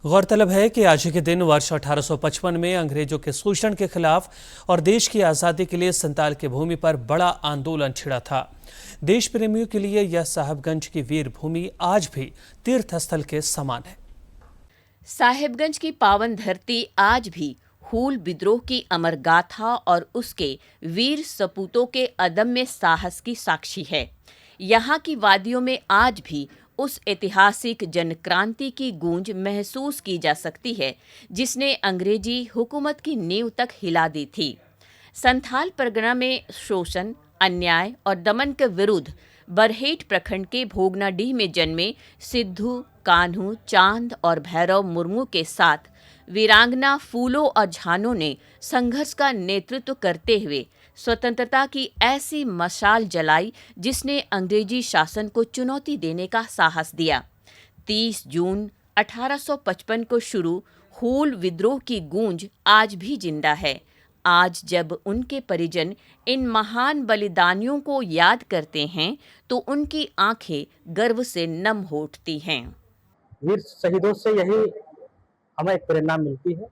गौरतलब है कि आज के दिन वर्ष 1855 में अंग्रेजों के शोषण के खिलाफ और देश की आज़ादी के लिए संताल की भूमि पर बड़ा आंदोलन छिड़ा था। देश प्रेमियों के लिए यह साहिबगंज की वीर भूमि आज भी तीर्थ स्थल के समान है। साहिबगंज की पावन धरती आज भी हूल विद्रोह की अमर गाथा और उसके वीर सपूतों के अदम्य साहस की साक्षी है। यहाँ की वादियों में आज भी उस ऐतिहासिक जनक्रांति की गूंज महसूस की जा सकती है जिसने अंग्रेजी हुकूमत की नींव तक हिला दी थी। संथाल परगना में शोषण, अन्याय और दमन के विरुद्ध बरहेट प्रखंड के भोगनाडीह में जन्मे सिद्धू, कान्हू, चांद और भैरव मुर्मू के साथ वीरांगना फूलो और झानो ने संघर्ष का नेतृत्व करते हुए स्वतंत्रता की ऐसी मशाल जलाई जिसने अंग्रेजी शासन को चुनौती देने का साहस दिया। 30 जून 1855 को शुरू हूल विद्रोह की गूंज आज भी जिंदा है। आज जब उनके परिजन इन महान बलिदानियों को याद करते हैं तो उनकी आंखें गर्व से नम हो उठती हैं। वीर शहीदों से यही हमें एक प्रेरणा मिलती है,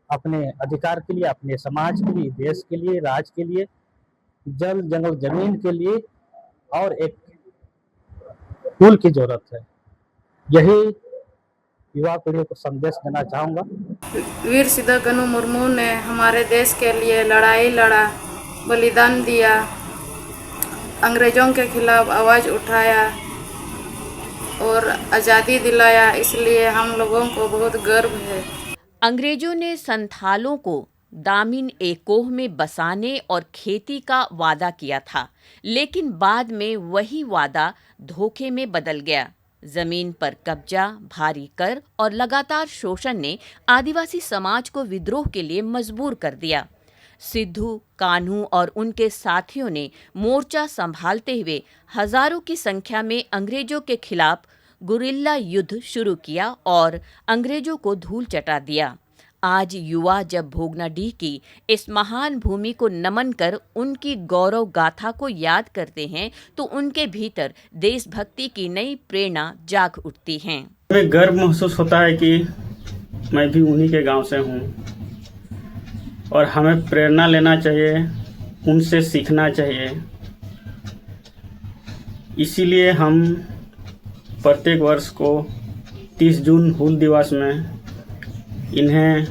अपने अधिकार के लिए, अपने समाज के लिए, देश के लिए, राज्य के लिए, जल जंगल जमीन के लिए और एक पुल की जरूरत है। यही युवा पीढ़ी को संदेश देना चाहूँगा। वीर सिद्ध कान्हू मुर्मू ने हमारे देश के लिए लड़ाई लड़ा, बलिदान दिया, अंग्रेजों के खिलाफ आवाज़ उठाया और आज़ादी दिलाया, इसलिए हम लोगों को बहुत गर्व है। अंग्रेजों ने संथालों को दामिन एकोह में बसाने और खेती का वादा किया था, लेकिन बाद में वही वादा धोखे में बदल गया। जमीन पर कब्जा, भारी कर और लगातार शोषण ने आदिवासी समाज को विद्रोह के लिए मजबूर कर दिया। सिद्धू, कान्हू और उनके साथियों ने मोर्चा संभालते हुए हजारों की संख्या में अंग्रेजों के खिलाफ गुरिल्ला युद्ध शुरू किया और अंग्रेजों को धूल चटा दिया। आज युवा जब भोगनाडीह की इस महान भूमि को नमन कर उनकी गौरव गाथा को याद करते हैं तो उनके भीतर देशभक्ति की नई प्रेरणा जाग उठती है। हमें गर्व महसूस होता है कि मैं भी उन्हीं के गांव से हूं और हमें प्रेरणा लेना चाहिए, उनसे सीखना चाहिए। इसीलिए हम प्रत्येक वर्ष को 30 जून हूल दिवस में इन्हें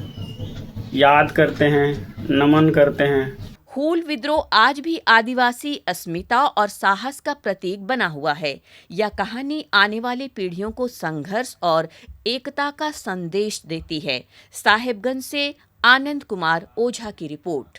याद करते हैं, नमन करते हैं। हूल विद्रोह आज भी आदिवासी अस्मिता और साहस का प्रतीक बना हुआ है। यह कहानी आने वाली पीढ़ियों को संघर्ष और एकता का संदेश देती है। साहिबगंज से आनंद कुमार ओझा की रिपोर्ट।